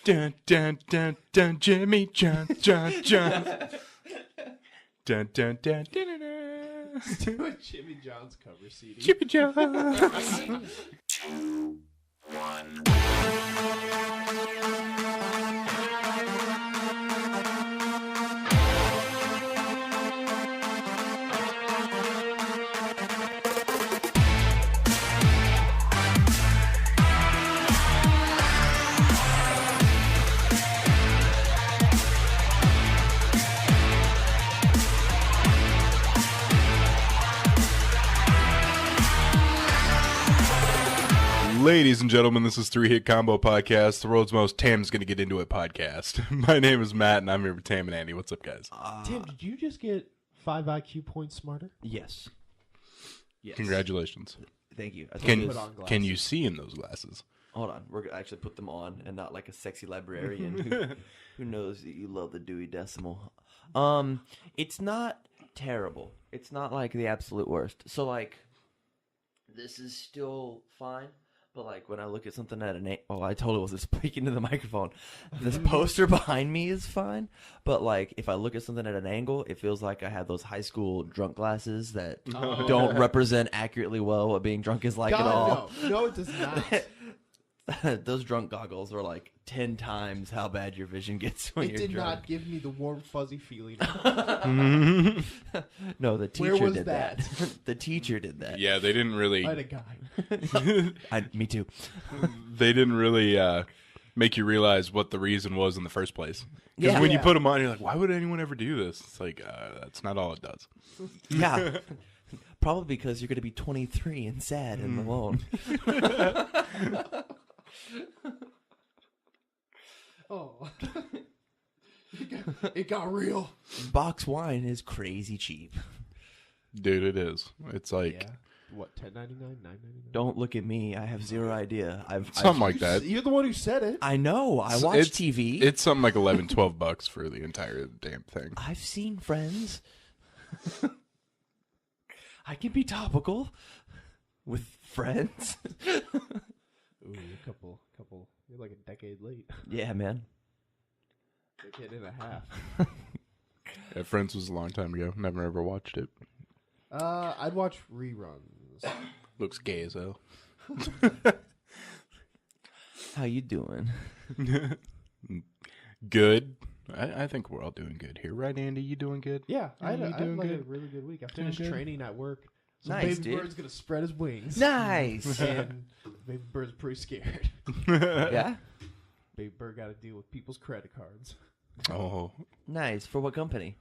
Dun, dun, dun, dun, Jimmy John, John, John. Dun, dun, dun, dun, dun, dun. Do a Jimmy John's cover CD. Jimmy John. 2, 1. Ladies and gentlemen, this is Three Hit Combo Podcast, the world's most Tam's Gonna Get Into It podcast. My name is Matt, and I'm here with Tam and Andy. What's up, guys? Tim, did you just get 5 IQ points smarter? Yes. Yes. Congratulations. Thank you. I thought Can it was- put on glasses. can you see in those glasses? Hold on. We're gonna actually put them on and not like a sexy librarian who knows that you love the Dewey Decimal. It's not terrible. It's not like the absolute worst. So like, this is still fine. But like when I look at something at an I totally wasn't speaking to the microphone. This poster behind me is fine, but like if I look at something at an angle, it feels like I have those high school drunk glasses that don't represent accurately well what being drunk is like at all. God, no, it does not. Those drunk goggles are like 10 times how bad your vision gets when It you're did drunk. not give me the warm, fuzzy feeling. No, the Where teacher was did that. that? The teacher did that. Yeah, they didn't really. I had a guy. Me too. They didn't really make you realize what the reason was in the first place. Because Yeah. when you Yeah. put them on, you're like, why would anyone ever do this? It's like, that's not all it does. Yeah. Probably because you're going to be 23 and sad and alone. Oh. It got real. Box wine is crazy cheap. Dude, it is. It's like Yeah. What, $10.99, $9.99? Don't look at me. I have zero idea. something like that. You're the one who said it. I know. I watch It's- TV. It's something like $11-12 for the entire damn thing. I've seen Friends. I can be topical with friends. Ooh, a couple. You're like a decade late. Yeah, man. Decade and a half. Yeah, Friends was a long time ago. Never ever watched it. I'd watch reruns. Looks gay as hell. How you doing? Good. I think we're all doing good here, right, Andy? You doing good? Yeah, I had, you I had doing like good? a really good week. I Doing finished good? training at work. So Nice, Baby dude. Bird's gonna spread his wings. Nice. And Baby Bird's pretty scared. Yeah? Baby Bird got to deal with people's credit cards. Oh, Nice. For what company?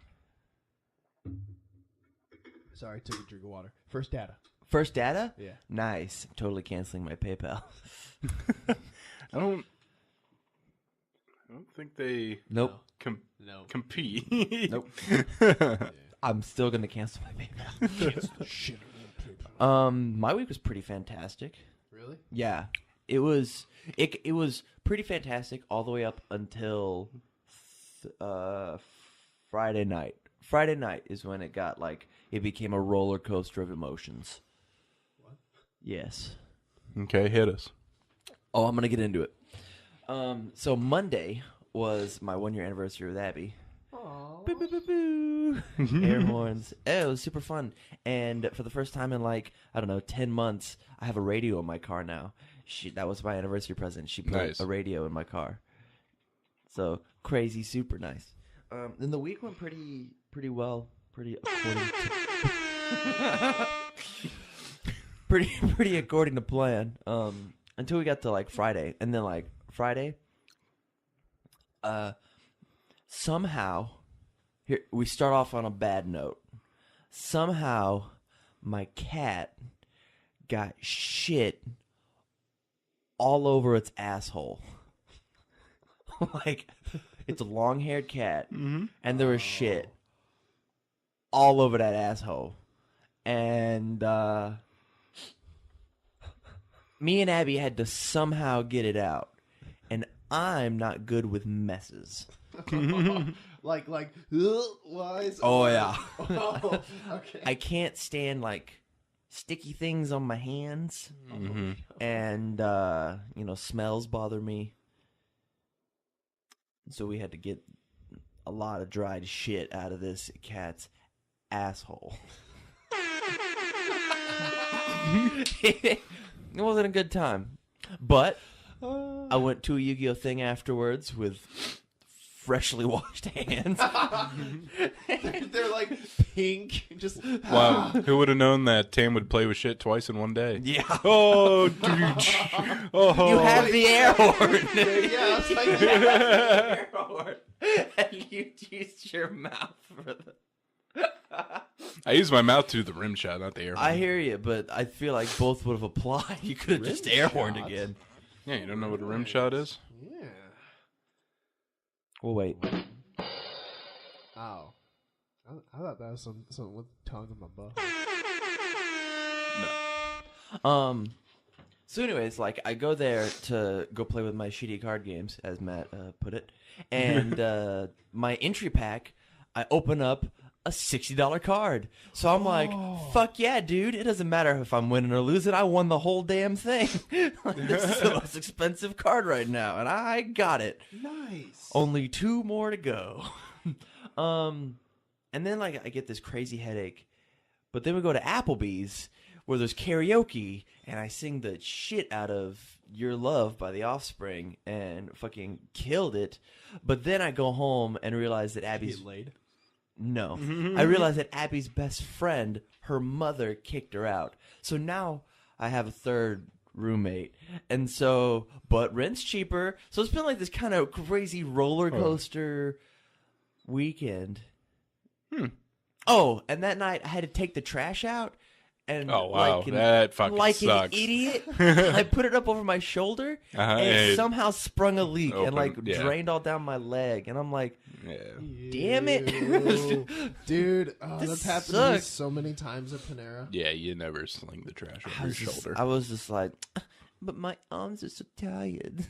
Sorry, I took a drink of water. First data. First Data? Yeah. Nice. I'm totally canceling my PayPal. I don't think they Nope. No. compete. Nope. I'm still going to cancel my PayPal. Shit. My week was pretty fantastic. Really? Yeah. It was pretty fantastic all the way up until Friday night. Friday night is when it got like it became a roller coaster of emotions. What? Yes. Okay, hit us. Oh, I'm gonna get into it. So Monday was my 1-year anniversary with Abby. Aww. Boo, boo, boo, boo. Air horns. It was super fun. And for the first time in like, I don't know, 10 months, I have a radio in my car now. That was my anniversary present. She put Nice. a radio in my car. So crazy, super nice. Then the week went pretty well. Pretty according to pretty according to plan. Until we got to like Friday. And then like Friday, somehow, here we start off on a bad note. Somehow, my cat got shit all over its asshole. Like, it's a long-haired cat, and there was shit all over that asshole. And me and Abby had to somehow get it out. And I'm not good with messes. Like, why is Oh, yeah. Oh, okay. I can't stand, like, sticky things on my hands. And, smells bother me. So we had to get a lot of dried shit out of this cat's asshole. It wasn't a good time. But I went to a Yu-Gi-Oh thing afterwards with freshly washed hands. They're like pink. Just Wow, who would have known that Tam would play with shit twice in one day? Yeah. Oh, dude. Oh. You have the air horn. yeah, it's like, You have the air horn. And you used your mouth for the... I use my mouth to do the rim shot, not the air horn. I hear you, but I feel like both would have applied. You could have just Rim air horned shot? again. Yeah, you don't know what a rim shot is? yeah. Well, wait. Ow. I thought that was something with tongue in my butt. No. So anyways, like, I go there to go play with my shitty card games, as Matt put it. And my entry pack, I open up a $60 card. So I'm like, fuck yeah, dude. It doesn't matter if I'm winning or losing. I won the whole damn thing. Like, this is the most expensive card right now, and I got it. Nice. Only 2 more to go. And then, like, I get this crazy headache. But then we go to Applebee's, where there's karaoke, and I sing the shit out of Your Love by The Offspring, and fucking killed it. But then I go home and realize that Abby's... Get laid. No. I realized that Abby's best friend, her mother, kicked her out. So now I have a third roommate. And so, but rent's cheaper. So it's been like this kind of crazy roller coaster weekend. Oh, and that night I had to take the trash out. And Oh, wow. like That fucking like sucks. an idiot, I put it up over my shoulder, and it Hey. somehow sprung a leak and Open- like yeah. drained all down my leg. And I'm like, Yeah. damn it. Ew. Dude, This that's happened to me sucks. so many times at Panera. Yeah, you never sling the trash over your shoulder. I was just like, but my arms are so tired.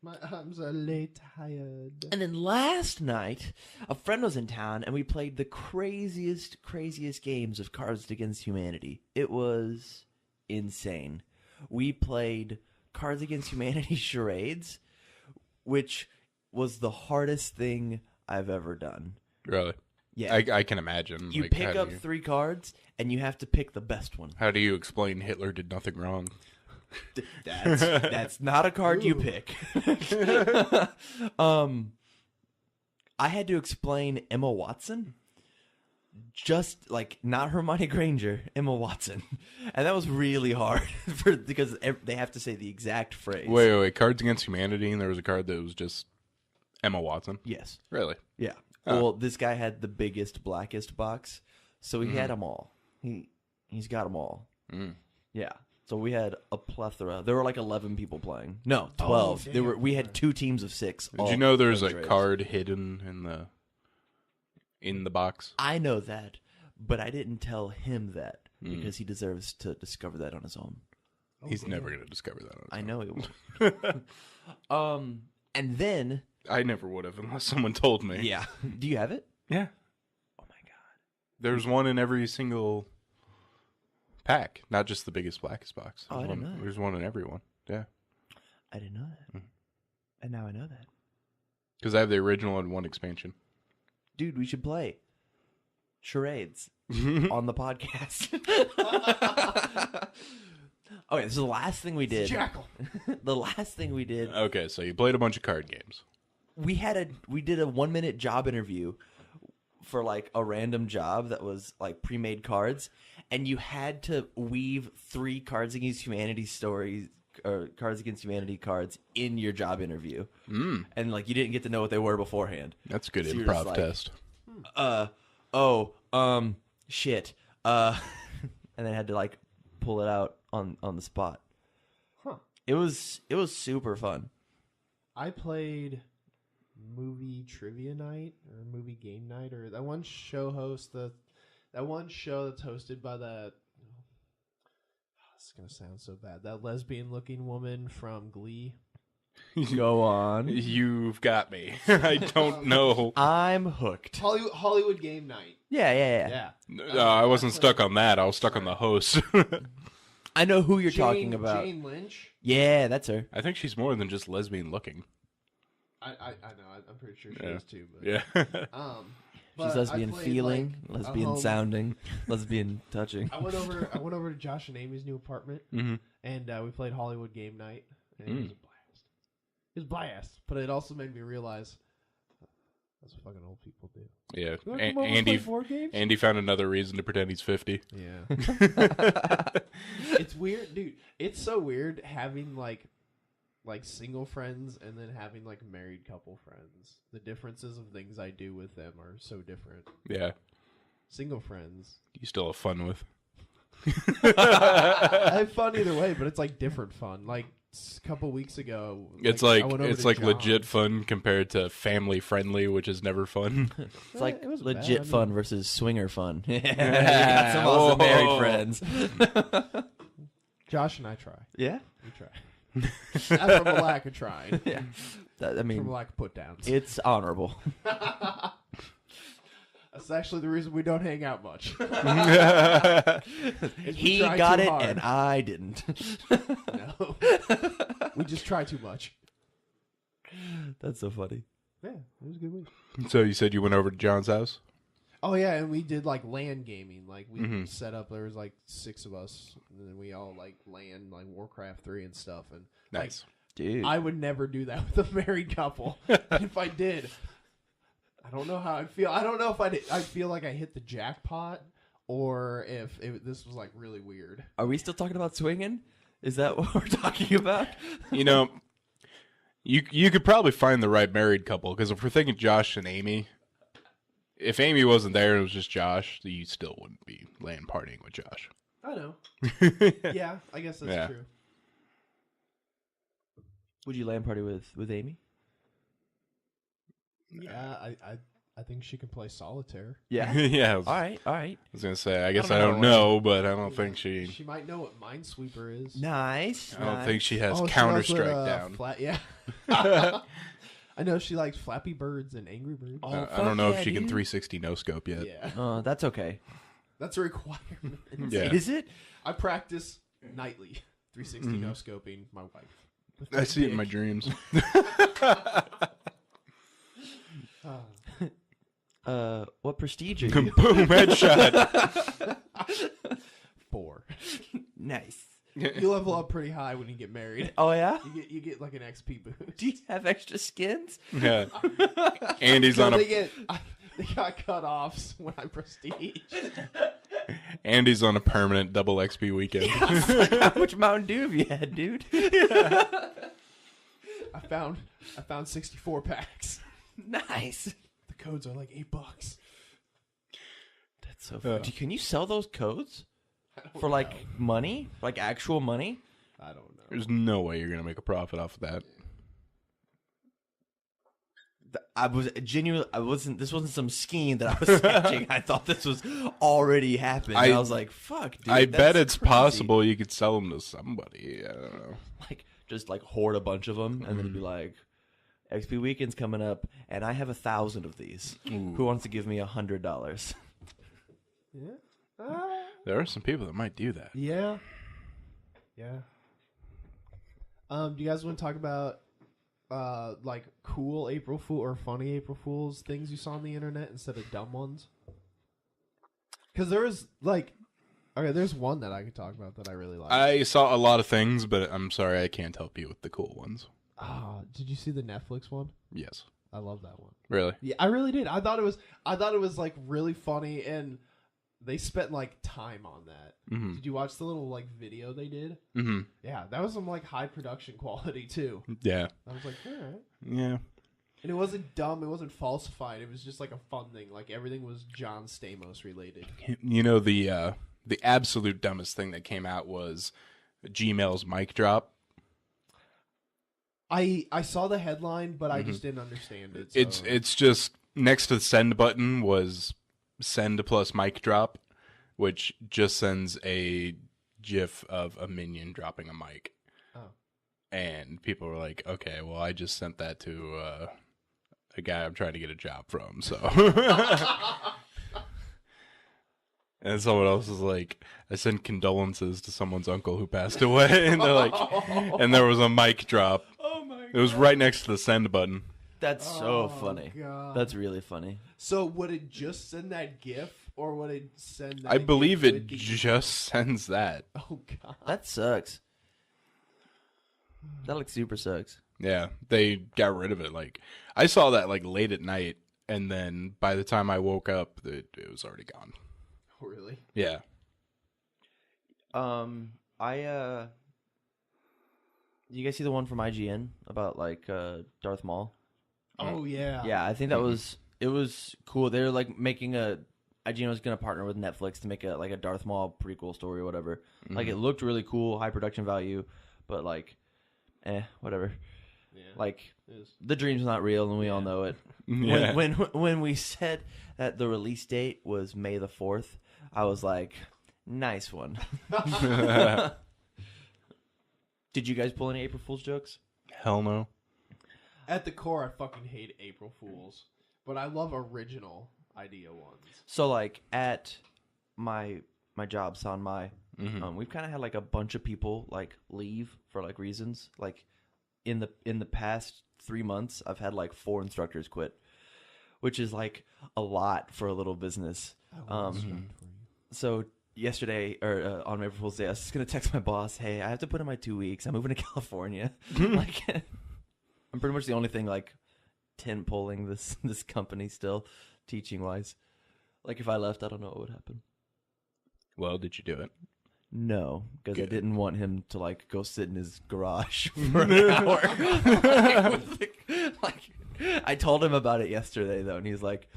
My arms are late tired. And then last night, a friend was in town, and we played the craziest games of Cards Against Humanity. It was insane. We played Cards Against Humanity charades, which was the hardest thing I've ever done. Really? Yeah. I can imagine. You like, pick how do up you- 3 cards, and you have to pick the best one. How do you explain Hitler did nothing wrong? That's not a card you pick. I had to explain Emma Watson, just like not Hermione Granger, Emma Watson, and that was really hard because they have to say the exact phrase. Wait. Cards Against Humanity, and there was a card that was just Emma Watson? Yes. Really? Yeah. Oh. Well, this guy had the biggest, blackest box, so he had them all. He's got them all. Mm. Yeah. So we had a plethora. There were like 11 people playing. No, 12. We had 2 teams of 6. Did you know there's a card hidden in the box? I know that, but I didn't tell him that because he deserves to discover that on his own. He's never going to discover that on his I own. know he will. And then, I never would have unless someone told me. yeah. Do you have it? Yeah. Oh my god. There's one in every single pack, not just the biggest, blackest box. Oh, I didn't know that. There's one in every one. Yeah. I didn't know that. And now I know that. Because I have the original and one expansion. Dude, we should play charades on the podcast. Okay, so the last thing we did. Jackal. The last thing we did. Okay, so you played a bunch of card games. We did a 1-minute job interview for like a random job that was like pre-made cards, and you had to weave 3 Cards Against Humanity stories or Cards Against Humanity cards in your job interview. And like you didn't get to know what they were beforehand. That's a good So you're just improv like, test. Shit. And then had to like pull it out on the spot. Huh. It was super fun. I played movie trivia night or movie game night or that one show that's hosted by that. This is gonna sound so bad. That lesbian looking woman from Glee. Go on. You've got me. I don't know. I'm hooked. Hollywood game night. Yeah. Yeah. I wasn't stuck on that. I was stuck on the host. I know who you're talking about. Jane Lynch. Yeah, that's her. I think she's more than just lesbian looking. know. I'm pretty sure she Yeah. is too. But, Yeah. but She's I lesbian played, feeling, like, a lesbian home- sounding, lesbian touching. I went over to Josh and Amy's new apartment, Mm-hmm. and we played Hollywood Game Night, and it was a blast. It was a blast, but it also made me realize that's what fucking old people do. Yeah. You wanna come over and play board games? Andy found another reason to pretend he's 50. Yeah. It's weird, dude. It's so weird having like single friends and then having like married couple friends. The differences of things I do with them are so different. Yeah. Single friends, You still have fun with. I have fun either way, but it's like different fun. Like a couple weeks ago, It's I like went over it's to like John. legit fun compared to family friendly, which is never fun. It's like It wasn't legit bad. fun versus swinger fun. Yeah, some awesome married Whoa. friends. Josh and I try. Yeah, We try. Not from a lack of trying. yeah. I From a mean, lack of put downs. it's honorable. That's actually the reason we don't hang out much. Is we He try got too it, hard. and I didn't. No. We just try too much. That's so funny. Yeah, it was a good week. So you said you went over to John's house? Oh yeah, and we did like LAN gaming. Like we Mhm. set up. There was like 6 of us, and then we all like LAN like Warcraft 3 and stuff. And Nice. Dude. I would never do that with a married couple. If I did, I don't know how I'd feel. I don't know if I feel like I hit the jackpot or if this was like really weird. Are we still talking about swinging? Is that what we're talking about? You know, you could probably find the right married couple, because if we're thinking Josh and Amy, if Amy wasn't there and it was just Josh, you still wouldn't be LAN partying with Josh. I know. Yeah, I guess that's Yeah. true. Would you LAN party with Amy? Yeah, I think she can play solitaire. Yeah. Yeah, I was, All right. All right. gonna say. I guess don't I don't know. know, but I don't think she. She might know what Minesweeper is. Nice. I don't think she has Oh, she Counter knows what, Strike down. Yeah. I know she likes Flappy Birds and Angry Birds. Oh, I fuck don't know yeah, if she can dude. 360 no scope yet. Yeah, That's okay. that's a requirement. Yeah. Is it? I practice nightly 360 Mhm. no scoping my wife. with I see it in my dick. dreams. What prestige are Boom, you? headshot. 4. Nice. You level up pretty high when you get married. Oh yeah. You get like an XP boost. Do you have extra skins? Yeah. Andy's No, on they a got cut offs when I prestige. Andy's on a permanent double XP weekend. How much Mountain Dew have you had, dude? I found 64 packs. Nice. The codes are like $8. That's so funny. Can you sell those codes for like money, like actual money? I don't know. There's no way you're gonna make a profit off of that. I was genuinely. I wasn't. This wasn't some scheme that I was sketching. I thought this was already happening. I was like, "Fuck, dude." I bet that's it's crazy. possible you could sell them to somebody. I don't know. Like, just like hoard a bunch of them, and then be like, "XP weekend's coming up, and I have 1,000 of these. Ooh. Who wants to give me $100?" Yeah. There are some people that might do that. Yeah. Yeah. Do you guys want to talk about like cool April Fool or funny April Fools things you saw on the internet instead of dumb ones? Because there was like, okay, there's one that I could talk about that I really like. I saw a lot of things, but I'm sorry I can't help you with the cool ones. Did you see the Netflix one? Yes. I love that one. Really? Yeah, I really did. I thought it was like really funny, and they spent like time on that. Mm-hmm. Did you watch the little like video they did? Mm-hmm. Yeah, that was some like high production quality too. Yeah. I was like, all right. Yeah. And it wasn't dumb. It wasn't falsified. It was just like a fun thing. Like everything was John Stamos related. You know, the absolute dumbest thing that came out was Gmail's mic drop. I saw the headline, but I just didn't understand it. So. It's just next to the send button was send plus mic drop, which just sends a GIF of a minion dropping a mic. Oh. And people were like, okay, well, I just sent that to a guy I'm trying to get a job from, so. And someone else is like, I sent condolences to someone's uncle who passed away. And they're like, and there was a mic drop. Oh my god. It was right next to the send button. That's so funny. God. That's really funny. So would it just send that GIF, or would it send? That I believe GIF it with the- just sends that. Oh God. That sucks. That like super sucks. Yeah, they got rid of it. Like I saw that like late at night, and then by the time I woke up, it was already gone. Really? Yeah. You guys see the one from IGN about like Darth Maul? Oh yeah. Yeah, I think that was it was cool. They're like making a IGN was gonna partner with Netflix to make a Darth Maul prequel story or whatever. Like it looked really cool, high production value, but like, whatever. Yeah. Like It is. the dream's not real, and we all know it. Yeah. When we said that the release date was May the 4th, I was like, nice one. Did you guys pull any April Fool's jokes? Hell no. At the core, I fucking hate April Fools, but I love original idea ones. So like at my job, San Mai, Mhm. we've kind of had like a bunch of people like leave for like reasons. Like in the past 3 months, I've had like 4 instructors quit, which is like a lot for a little business. So yesterday or on April Fool's Day, I was just gonna text my boss, "Hey, I have to put in my 2 weeks. I'm moving to California." Like, I'm pretty much the only thing like tent poling this company still, teaching wise. Like if I left, I don't know what would happen. Well, did you do it? No, because I Good. didn't want him to like go sit in his garage for an hour. like, I told him about it yesterday though, and he's like,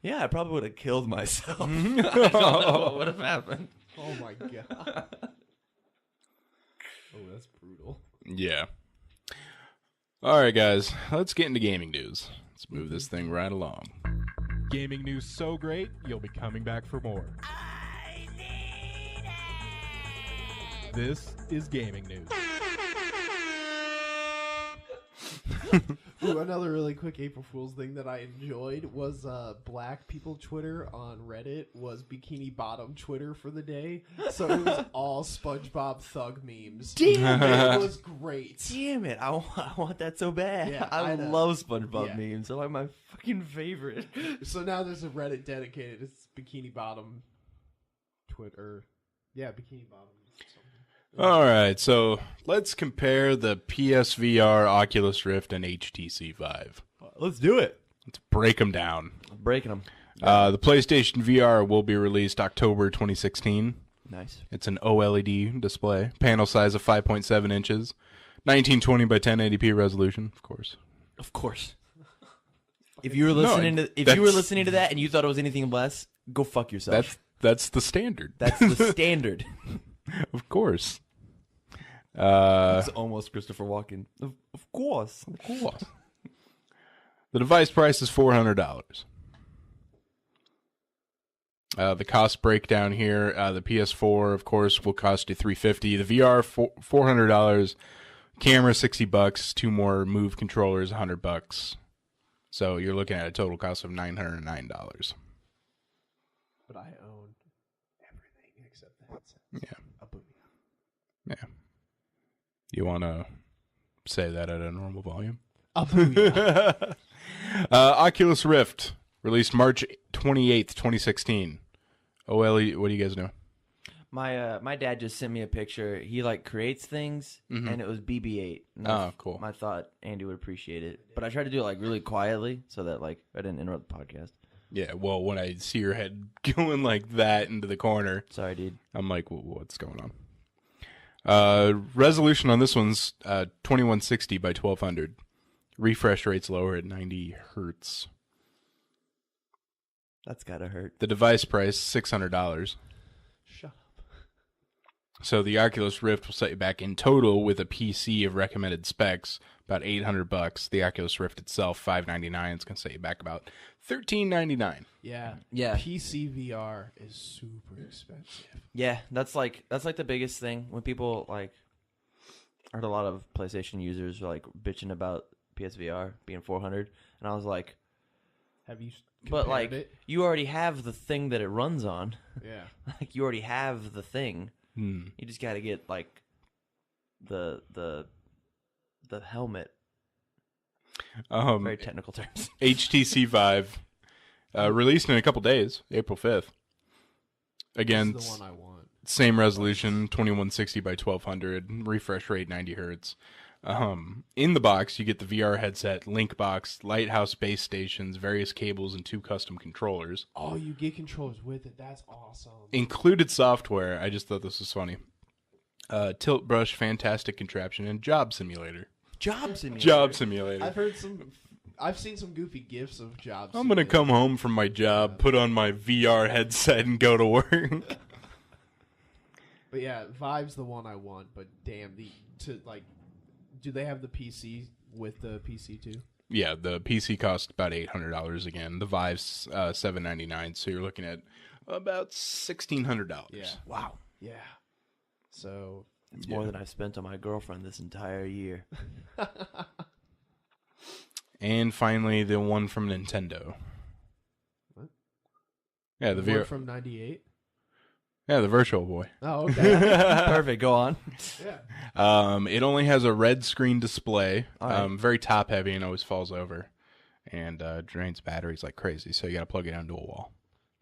"Yeah, I probably would have killed myself. I don't know what would have happened." Oh my God. Oh, that's brutal. Yeah. All right, guys. Let's get into gaming news. Let's move this thing right along. Gaming news so great, you'll be coming back for more. This is gaming news. Ooh, another really quick April Fool's thing that I enjoyed was black people Twitter on Reddit was Bikini Bottom Twitter for the day. So it was all SpongeBob thug memes. Damn It was great. Damn it! I want that so bad. Yeah, I I know. love SpongeBob Yeah. memes. They're like my fucking favorite. So now there's a Reddit dedicated. It's Bikini Bottom Twitter. Yeah, Bikini Bottom. Something. All right, so let's compare the PSVR, Oculus Rift, and HTC Vive. Let's do it. Let's break them down. Breaking them. The PlayStation VR will be released October 2016. Nice. It's an OLED display, panel size of 5.7 inches, 1920 by 1080p resolution, of course. Of course. If you were listening you were that's- listening to that and you thought it was anything less, go fuck yourself. That's the standard. That's the standard. Of course. It's almost Christopher Walken. Of course. Cool. The device price is $400. The cost breakdown here: the PS4, of course, will cost you $350. The VR $400. Camera $60. 2 more Move controllers $100. So you're looking at a total cost of $909. But I own everything except the headset. Yeah. A booty. Yeah. You want to say that at a normal volume? A booty. Oculus Rift released March 28th, 2016. OLED, what are you guys doing? My dad just sent me a picture. He like creates things, and it was BB-8. And Oh, cool. I thought Andy would appreciate it, but I tried to do it like really quietly so that like I didn't interrupt the podcast. Yeah, well, when I see your head going like that into the corner, Sorry, dude. I'm like, what's going on? Resolution on this one's 2160 by 1200. Refresh rate's lower at 90 hertz. That's gotta hurt. The device price $600. Shut up. So the Oculus Rift will set you back in total with a PC of recommended specs about $800. The Oculus Rift itself $599. It's gonna set you back about $1399. Yeah. Yeah. PC VR is super expensive. Yeah, that's like the biggest thing when people like. I heard a lot of PlayStation users were like bitching about PSVR being $400, and I was like, Have you but compared like it? you already have the thing that it runs on. Yeah. Like you already have the thing. Hmm. You just got to get like the helmet. Very technical terms. HTC Vive, released in a couple days, April 5th. Again, This is the one I want. same resolution, 2160 by 1200, refresh rate 90 hertz. In the box, you get the VR headset, link box, Lighthouse base stations, various cables, and 2 custom controllers. Oh, you get controllers with it. That's awesome. Included software, I just thought this was funny. Tilt brush, fantastic contraption, and job simulator. Job simulator. Job simulator. I've seen some goofy gifs of jobs. I'm gonna come home from my job, put on my VR headset, and go to work. But yeah, Vive's the one I want. But damn, do they have the PC with the PC too? Yeah, the PC costs about $800 again. The Vive's $799, so you're looking at about $1,600. Yeah. Wow. Yeah. So It's more than I've spent on my girlfriend this entire year. And finally, the one from Nintendo. What? Yeah, the VR. from '98. Yeah, the Virtual Boy. Oh, okay. Perfect. Go on. Yeah. It only has a red screen display. All right. Very top heavy and always falls over, and drains batteries like crazy. So you got to plug it onto a wall.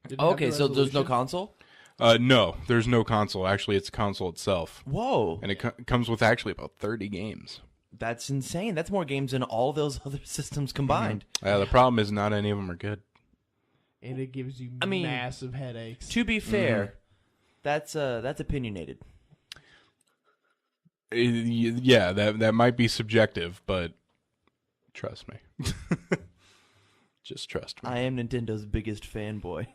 Did it have Okay, the so there's no resolution? console? No, there's no console. Actually, it's a console itself, Whoa. and it comes with actually about 30 games. That's insane. That's more games than all those other systems combined. The problem is not any of them are good. And it gives you I mean, massive headaches. To be fair, that's opinionated. Yeah, that might be subjective, but trust me. Just trust me. I am Nintendo's biggest fanboy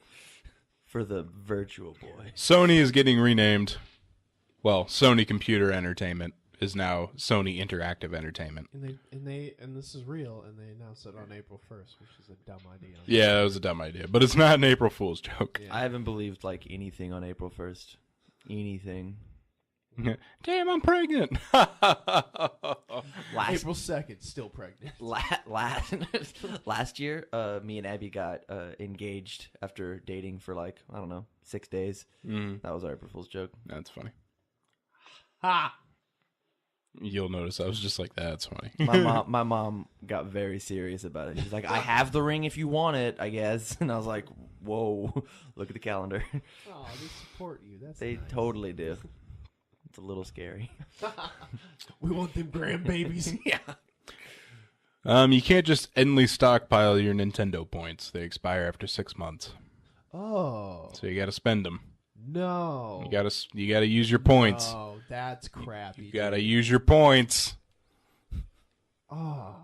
for the Virtual Boy. Sony is getting renamed. Well, Sony Computer Entertainment is now Sony Interactive Entertainment. And this is real, and they announced it on April 1st, which is a dumb idea. Yeah, that was a dumb idea, but it's not an April Fool's joke. Yeah. I haven't believed like anything on April 1st. Anything. Damn, I'm pregnant. Last April 2nd, still pregnant. last year, me and Abby got engaged after dating for like, I don't know, 6 days. That was our April Fool's joke. That's funny. Ha! You'll notice I was just like, that's funny. My mom got very serious about it. She's like, I have the ring if you want it, I guess. And I was like, whoa, look at the calendar. Oh, they support you. That's They nice. totally do. It's a little scary. We want them grandbabies. Yeah. You can't just endlessly stockpile your Nintendo points. They expire after 6 months, Oh. so you got to spend them. No. You gotta use your points. Oh, that's crappy. You gotta use your points. Oh.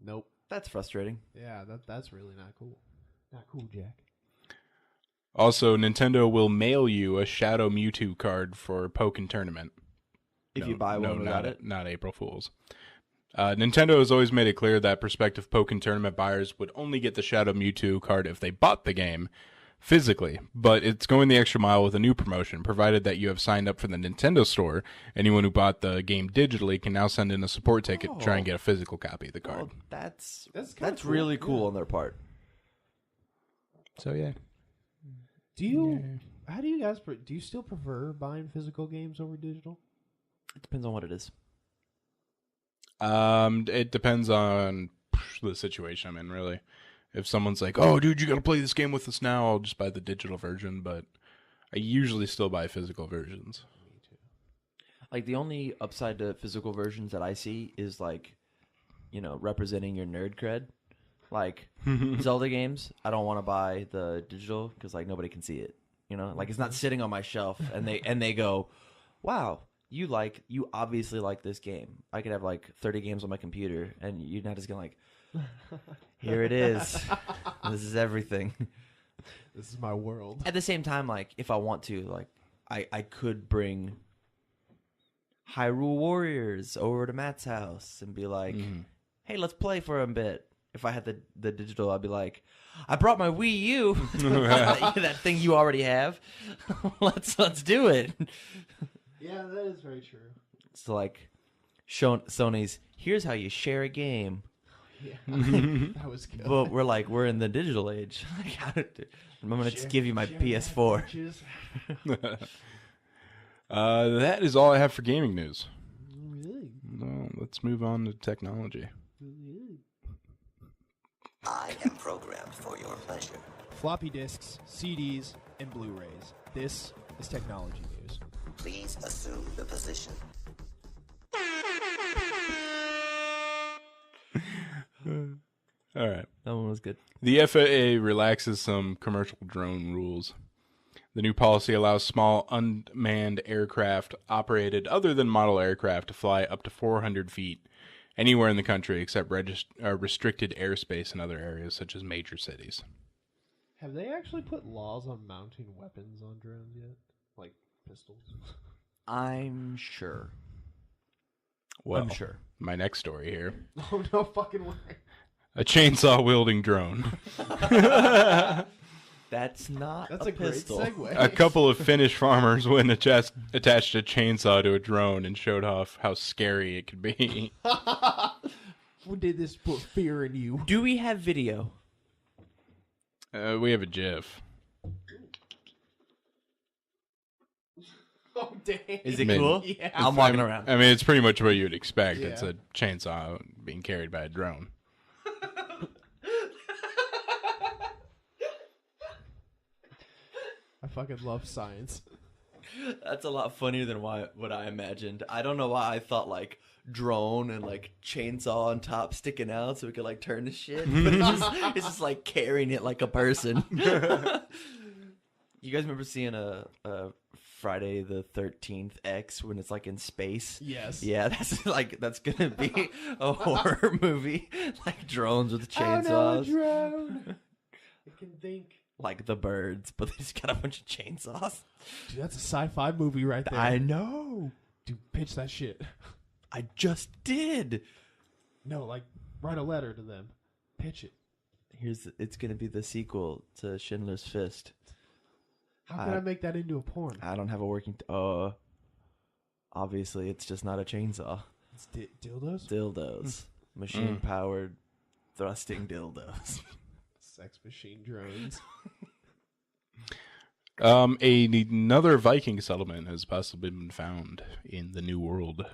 Nope. That's frustrating. Yeah, that's really not cool. Not cool, Jack. Also, Nintendo will mail you a Shadow Mewtwo card for Pokken Tournament. If you buy one without it. Not April Fools. Nintendo has always made it clear that prospective Pokken Tournament buyers would only get the Shadow Mewtwo card if they bought the game physically, but it's going the extra mile with a new promotion. Provided that you have signed up for the Nintendo Store, anyone who bought the game digitally can now send in a support ticket to try and get a physical copy of the card. Well, that's kinda cool, really cool yeah. on their part. So yeah. Do you? How do you guys? Do you still prefer buying physical games over digital? It depends on what it is. It depends on the situation I'm in, really. If someone's like, "Oh, dude, you got to play this game with us now," I'll just buy the digital version. But I usually still buy physical versions. Me too. Like the only upside to physical versions that I see is like, representing your nerd cred. Like Zelda games, I don't want to buy the digital because like nobody can see it. Like it's not sitting on my shelf, and they go, "Wow, you obviously like this game." I could have like 30 games on my computer, and you're not just gonna like, here it is. This is everything. This is my world. At the same time, like if I want to, like I could bring Hyrule Warriors over to Matt's house and be like, "Hey, let's play for a bit." If I had the digital, I'd be like, "I brought my Wii U, that thing you already have. Let's do it." Yeah, that is very true. It's like Sony's. Here's how you share a game, Yeah, that was good. but we're in the digital age. I'm gonna just give you my PS4. That is all I have for gaming news. Really? Let's move on to technology. I am programmed for your pleasure. Floppy disks, CDs, and Blu-rays. This is technology news. Please assume the position. All right. That one was good. The FAA relaxes some commercial drone rules. The new policy allows small unmanned aircraft operated other than model aircraft to fly up to 400 feet anywhere in the country except restricted airspace in other areas such as major cities. Have they actually put laws on mounting weapons on drones yet? Like pistols? I'm sure. Well, I'm sure. My next story here. Oh, no fucking way. A chainsaw-wielding drone. That's not That's a a great pistol. segue. A couple of Finnish farmers went attached a chainsaw to a drone and showed off how scary it could be. Who did this put fear in you? Do we have video? We have a GIF. Oh, damn. Is it Maybe. cool? Yeah. I'm walking around. I mean, it's pretty much what you'd expect. Yeah. It's a chainsaw being carried by a drone. I fucking love science. That's a lot funnier than what I imagined. I don't know why I thought like drone and like chainsaw on top sticking out so we could like turn the shit. But it's just like carrying it like a person. You guys remember seeing a Friday the 13th X when it's like in space? Yes. Yeah, that's gonna be a horror movie, like drones with chainsaws, Oh, no, a drone. I can think. like The Birds, but they just got a bunch of chainsaws. Dude, that's a sci-fi movie right there. I know. Dude, pitch that shit. I just did. No, like, write a letter to them. Pitch it. It's gonna be the sequel to Schindler's Fist. How can I make that into a porn? I don't have a working. Obviously, it's just not a chainsaw. It's dildos? Dildos, machine powered, thrusting dildos. Sex machine drones. Another Viking settlement has possibly been found in the New World.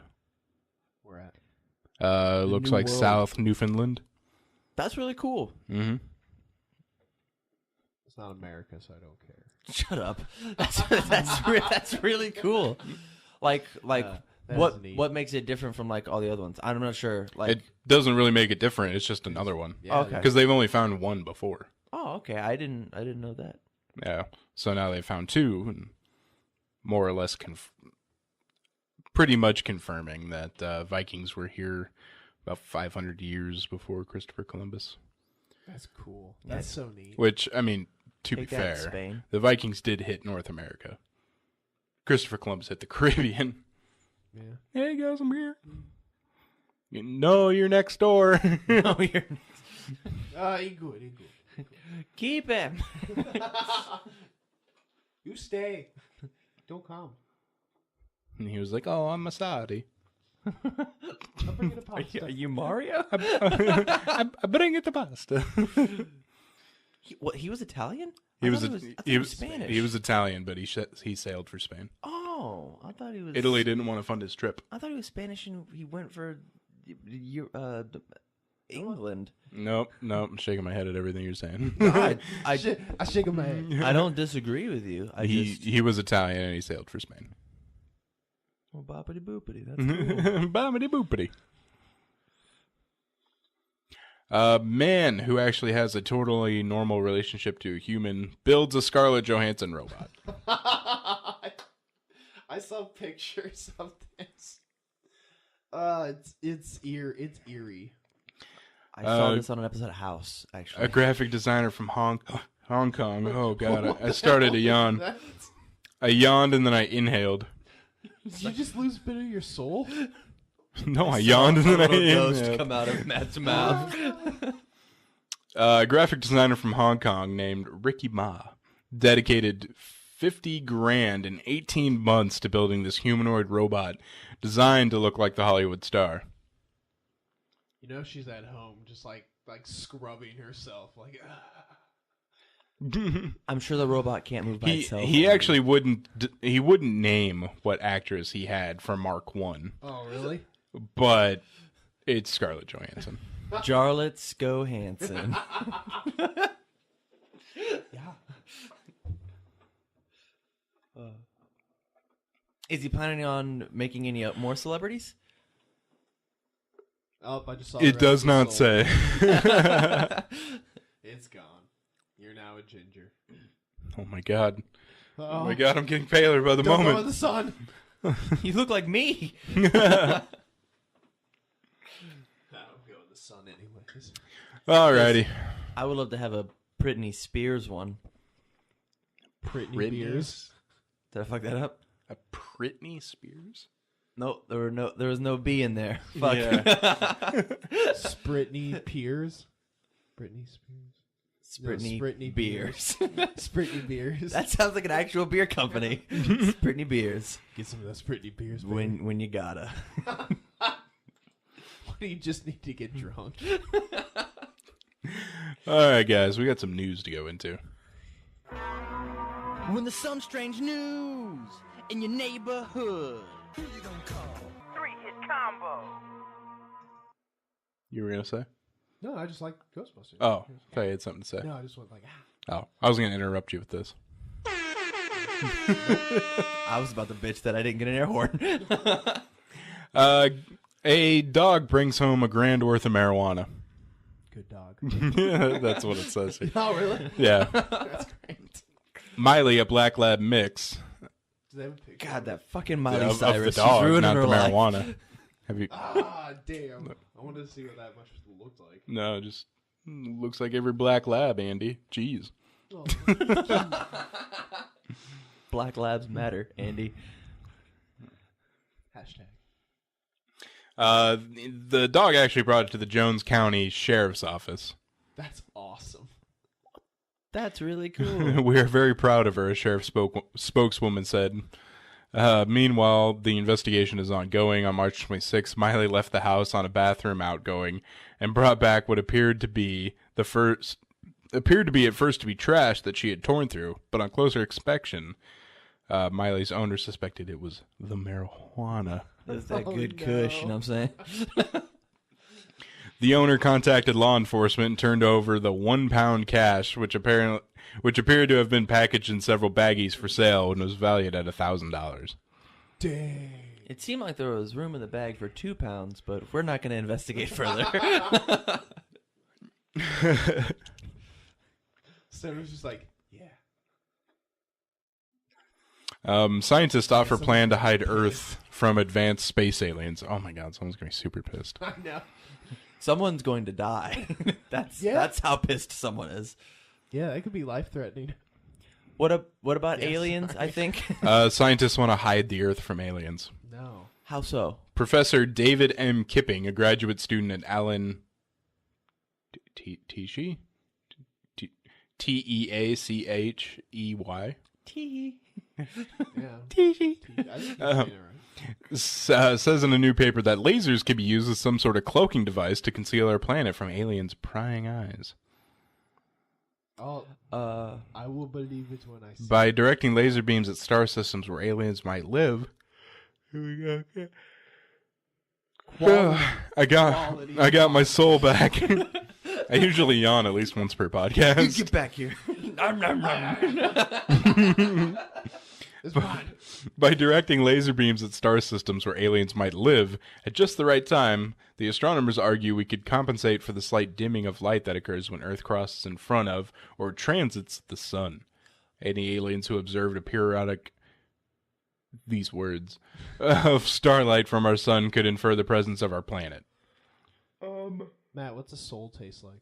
Where at? Looks New like World. South Newfoundland. That's really cool. Mm-hmm. It's not America, so I don't care. Shut up. That's really cool. Like that what is neat. what makes it different from like all the other ones? I'm not sure. Like It doesn't really make it different. It's just another one. Yeah, Okay. Because they've only found one before. oh, okay. I didn't know that. Yeah. So now they found two, and more or less pretty much confirming that Vikings were here about 500 years before Christopher Columbus. That's cool. That's so neat. Which, I mean, to Take be that, fair, Spain. the Vikings did hit North America. Christopher Columbus hit the Caribbean. Yeah. Hey, guys, I'm here. No, you're next door. Oh, you're He good. keep him. You stay. Don't come. And he was like, oh, I'm a Saudi. I'll bring you the pasta. Are you Mario? I bring it to pasta. He was Italian? He I was thought he was Spanish. He was Italian, but he sailed for Spain. Oh, I thought he was Italy didn't want to fund his trip. I thought he was Spanish and he went for England. Nope. I'm shaking my head at everything you're saying. I shake my head. I don't disagree with you. he was Italian and he sailed for Spain. Well, boppity boopity. That's cool. Boppity boopity. A man who actually has a totally normal relationship to a human builds a Scarlett Johansson robot. I saw pictures of this. It's eerie. I saw this on an episode of House, actually. A graphic designer from Hong Kong. Oh god, I started to yawn. I yawned and then I inhaled. Did you just lose a bit of your soul? No, I yawned and then I ghost inhaled. come out of Matt's mouth. A graphic designer from Hong Kong named Ricky Ma dedicated $50,000 in 18 months to building this humanoid robot designed to look like the Hollywood star. You know she's at home, just like scrubbing herself, like. I'm sure the robot can't move by itself. He actually wouldn't name what actress he had for Mark 1, Oh really? but it's Scarlett Johansson. Jarlets go Hansen. Yeah. Is he planning on making any more celebrities? Oh, I just saw It does not say. It's gone. You're now a ginger. Oh my god. Oh, Oh my god, I'm getting paler by the Don't go in moment. the sun. You look like me. I don't go in the sun anyways. Alrighty. I would love to have a Britney Spears one. Britney Beers. Did I fuck that up? A Britney Spears? No, there was no B in there. Fuck. Yeah. Britney Peers. Britney Spears. Britney, Britney Beers. Britney Beers. That sounds like an actual beer company. Britney Beers. Get some of those Britney Beers. Baby. When you gotta. When you just need to get drunk. Alright, guys, we got some news to go into. When there's some strange news in your neighborhood. Three-hit combo. You were going to say? No, I just like Ghostbusters. Oh, I thought you had something to say. No, I just went like, Oh, I was going to interrupt you with this. I was about to bitch that I didn't get an air horn. A dog brings home a grand worth of marijuana. good dog. That's what it says here. Oh, really? Yeah. That's great. Miley, a black lab mix Do they have a picture? God, that fucking Miley of Cyrus. the She's dog, ruining not her the life. marijuana. Have you? Ah, damn. I wanted to see what that much looked like. No, just looks like every black lab, Andy. Jeez. Oh, Black Labs matter, Andy. hashtag. The dog actually brought it to the Jones County Sheriff's Office. That's awesome. That's really cool. We are very proud of her, a sheriff spokeswoman said. Meanwhile, the investigation is ongoing. On March 26th, Miley left the house on a bathroom outgoing and brought back what appeared to be at first to be trash that she had torn through, but on closer inspection, Miley's owner suspected it was the marijuana. That's that Oh, good kush, you know what I'm saying? The owner contacted law enforcement and turned over the 1 pound cash, which appeared to have been packaged in several baggies for sale and was valued at $1,000. Dang. It seemed like there was room in the bag for 2 pounds, but we're not going to investigate further. So it was just like, yeah. Scientists offer someone's plan to hide pissed. Earth from advanced space aliens. Oh my god, someone's going to be super pissed. I know. Someone's going to die. That's how pissed someone is. Yeah, that could be life threatening. What about Yes, aliens, sorry. I think? Scientists want to hide the Earth from aliens. No. How so? Professor David M. Kipping, a graduate student at Allen Teachey? Teachey? Tee. Yeah. Tee. I think you're saying it right. Says in a new paper that lasers could be used as some sort of cloaking device to conceal our planet from aliens' prying eyes. Oh, I will believe it when I see By directing laser beams at star systems where aliens might live. Here we go. Quality. I got my soul back. I usually yawn at least once per podcast. Get back here. It's mine. By directing laser beams at star systems where aliens might live at just the right time, the astronomers argue we could compensate for the slight dimming of light that occurs when Earth crosses in front of or transits the sun. Any aliens who observed a periodic of starlight from our sun could infer the presence of our planet. Matt, what's a soul taste like?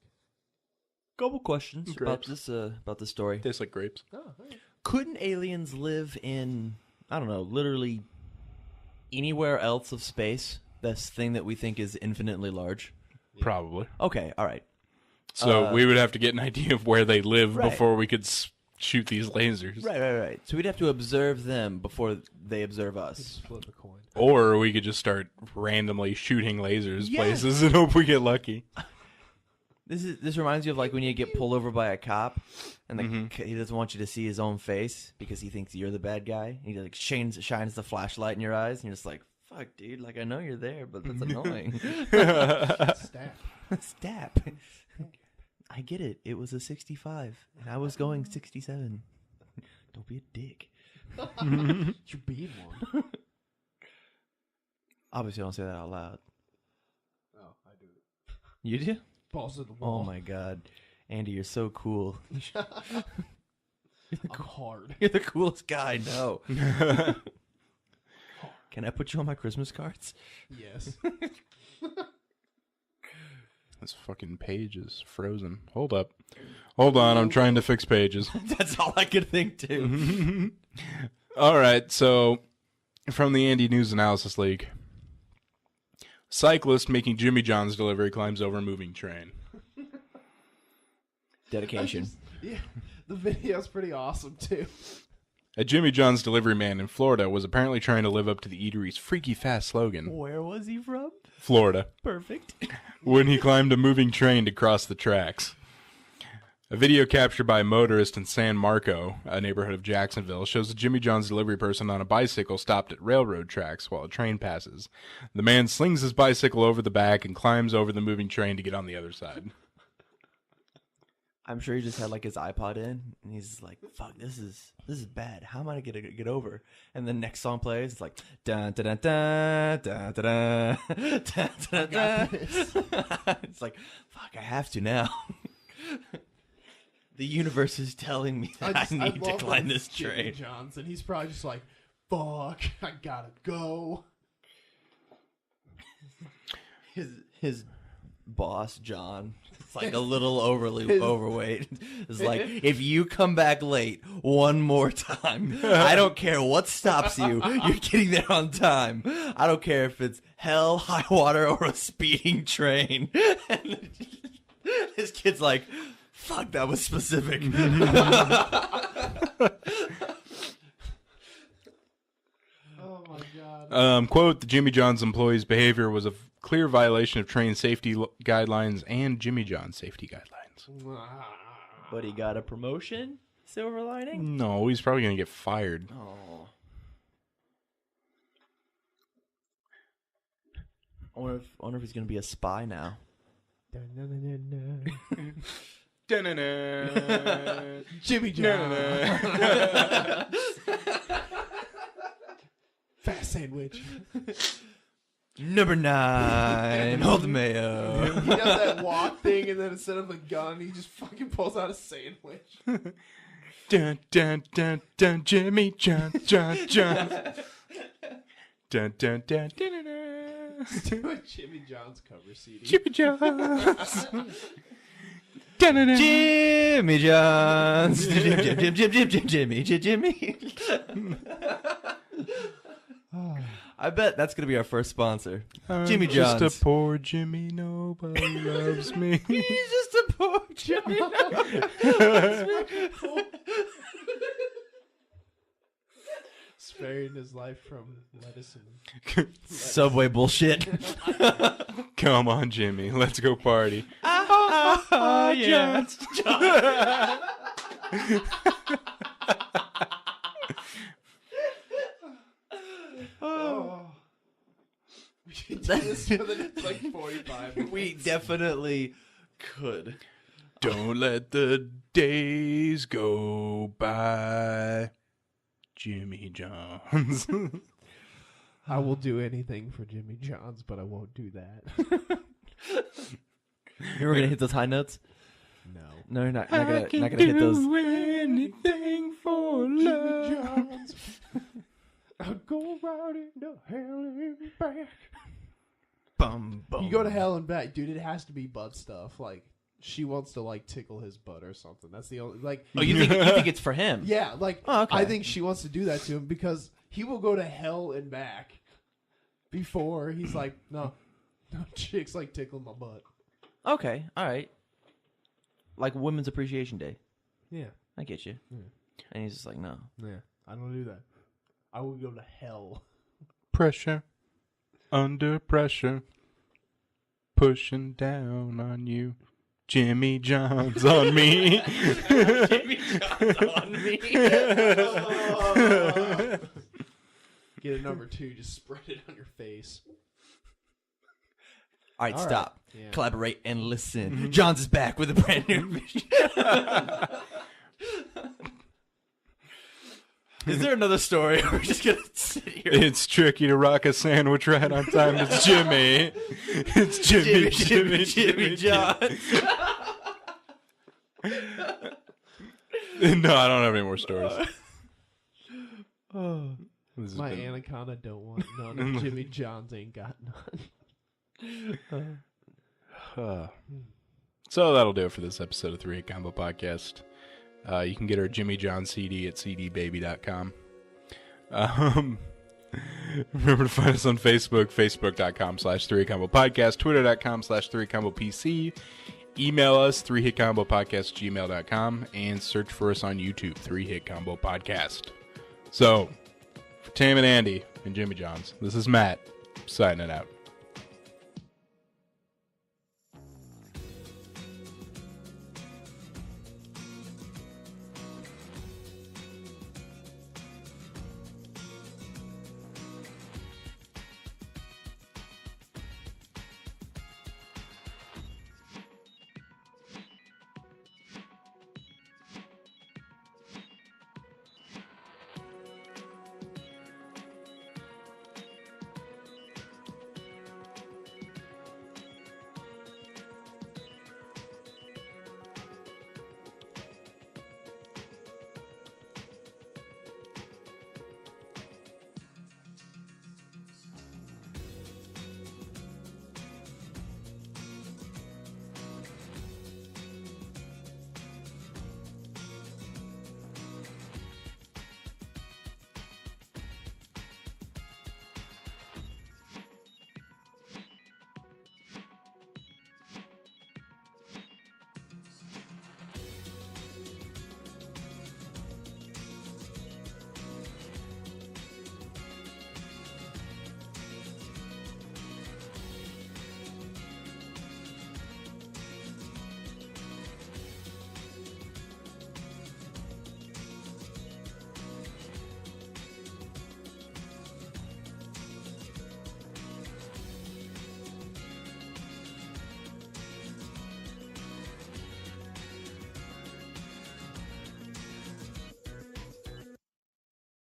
Couple questions about Grapes. this story. Tastes like grapes. Oh, hey. Couldn't aliens live in, I don't know, literally anywhere else of space? This thing that we think is infinitely large. Probably. Okay, all right. So we would have to get an idea of where they live Right. before we could shoot these lasers. Right. So we'd have to observe them before they observe us. Just flip a coin. Or we could just start randomly shooting lasers Yes. places and hope we get lucky. This reminds you of like when you get pulled over by a cop and he doesn't want you to see his own face because he thinks you're the bad guy. He like shines the flashlight in your eyes and you're just like, fuck, fuck, dude. Like, I know you're there, but that's annoying. Stat. Stap. I get it. It was a 65, and I was going 67. Don't be a dick. You're being one. Obviously, I don't say that out loud. Oh, I do. You do? Balls to the wall. Oh my god, Andy, you're so cool. I'm hard. You're the coolest guy. No. Can I put you on my Christmas cards? Yes. This fucking page is frozen. Hold up. Hold on, I'm trying to fix pages. That's all I could think too. All right, so from the Andy News Analysis League. Cyclist making Jimmy John's delivery climbs over moving train. Dedication. Yeah, the video's pretty awesome too. A Jimmy John's delivery man in Florida was apparently trying to live up to the eatery's freaky fast slogan. Where was he from? Florida. Perfect. When he climbed a moving train to cross the tracks. A video captured by a motorist in San Marco, a neighborhood of Jacksonville, shows a Jimmy John's delivery person on a bicycle stopped at railroad tracks while a train passes. The man slings his bicycle over the back and climbs over the moving train to get on the other side. I'm sure he just had like his iPod in, and he's like, "Fuck, this is bad. How am I gonna get over?" And the next song plays, it's like, "Dun dun dun dun dun dun dun dun dun dun." It's like, "Fuck, I have to now." The universe is telling me that I need to climb this train. Johnson, he's probably just like, "Fuck, I gotta go." His boss, John, it's like a little overly overweight. It's like, if you come back late one more time, I don't care what stops you. You're getting there on time. I don't care if it's hell, high water, or a speeding train. And his kid's like, fuck, that was specific. Oh my god. Quote, the Jimmy John's employee's behavior was a clear violation of train safety guidelines and Jimmy John's safety guidelines. But he got a promotion? Silver lining? No, he's probably going to get fired. Oh. I wonder if he's going to be a spy now. Jimmy John. Fast sandwich. Number 9. Hold the mayo. He does that walk thing, and then instead of a gun, he just fucking pulls out a sandwich. Dun, dun, dun, dun, Jimmy John, John, John. Dun, dun, dun, dun, dun, dun. Do a Jimmy John's cover CD. Jimmy John's. Dun, dun, dun. Jimmy John's. Jimmy. I bet that's going to be our first sponsor. Jimmy John's. Just a poor Jimmy, nobody loves me. He's just a poor Jimmy. Sparing his life from lettuce and Subway bullshit. Come on, Jimmy, let's go party. Yeah. oh. We should do this for the next like 45 minutes. We definitely could. Don't let the days go by. Jimmy John's. I will do anything for Jimmy John's, but I won't do that. You're going to hit those high notes? No. No, you're not going to hit those. Anything for love. John's. I'll go right into hell and back. Bum, bum. You go to hell and back, dude. It has to be butt stuff. Like she wants to like tickle his butt or something. That's the only like. Oh, you think it's for him? Yeah, like Oh, okay. I think she wants to do that to him because he will go to hell and back before he's like, no chicks like tickling my butt. Okay, all right. Like Women's Appreciation Day. Yeah, I get you. Yeah. And he's just like, no. yeah. I don't do that. I will go to hell. Pressure. Under pressure. Pushing down on you. Jimmy John's on me. Jimmy John's on me. Get a number 2, just spread it on your face. All right, All right. stop. Yeah. Collaborate and listen. Johns is back with a brand new vision. Is there another story? We're just gonna sit here. It's tricky to rock a sandwich right on time. It's Jimmy. It's Jimmy Johns. No, I don't have any more stories. This has My been- anaconda don't want none. And Jimmy John's ain't got none. So that'll do it for this episode of 3 Hit Combo Podcast. You can get our Jimmy John CD at cdbaby.com. Remember to find us on Facebook, facebook.com/3 Hit Combo Podcast, twitter.com/3 Combo PC. Email us, 3hitcombopodcast@gmail.com, and search for us on YouTube, 3 Hit Combo Podcast. So, for Tam and Andy and Jimmy Johns, this is Matt, signing out.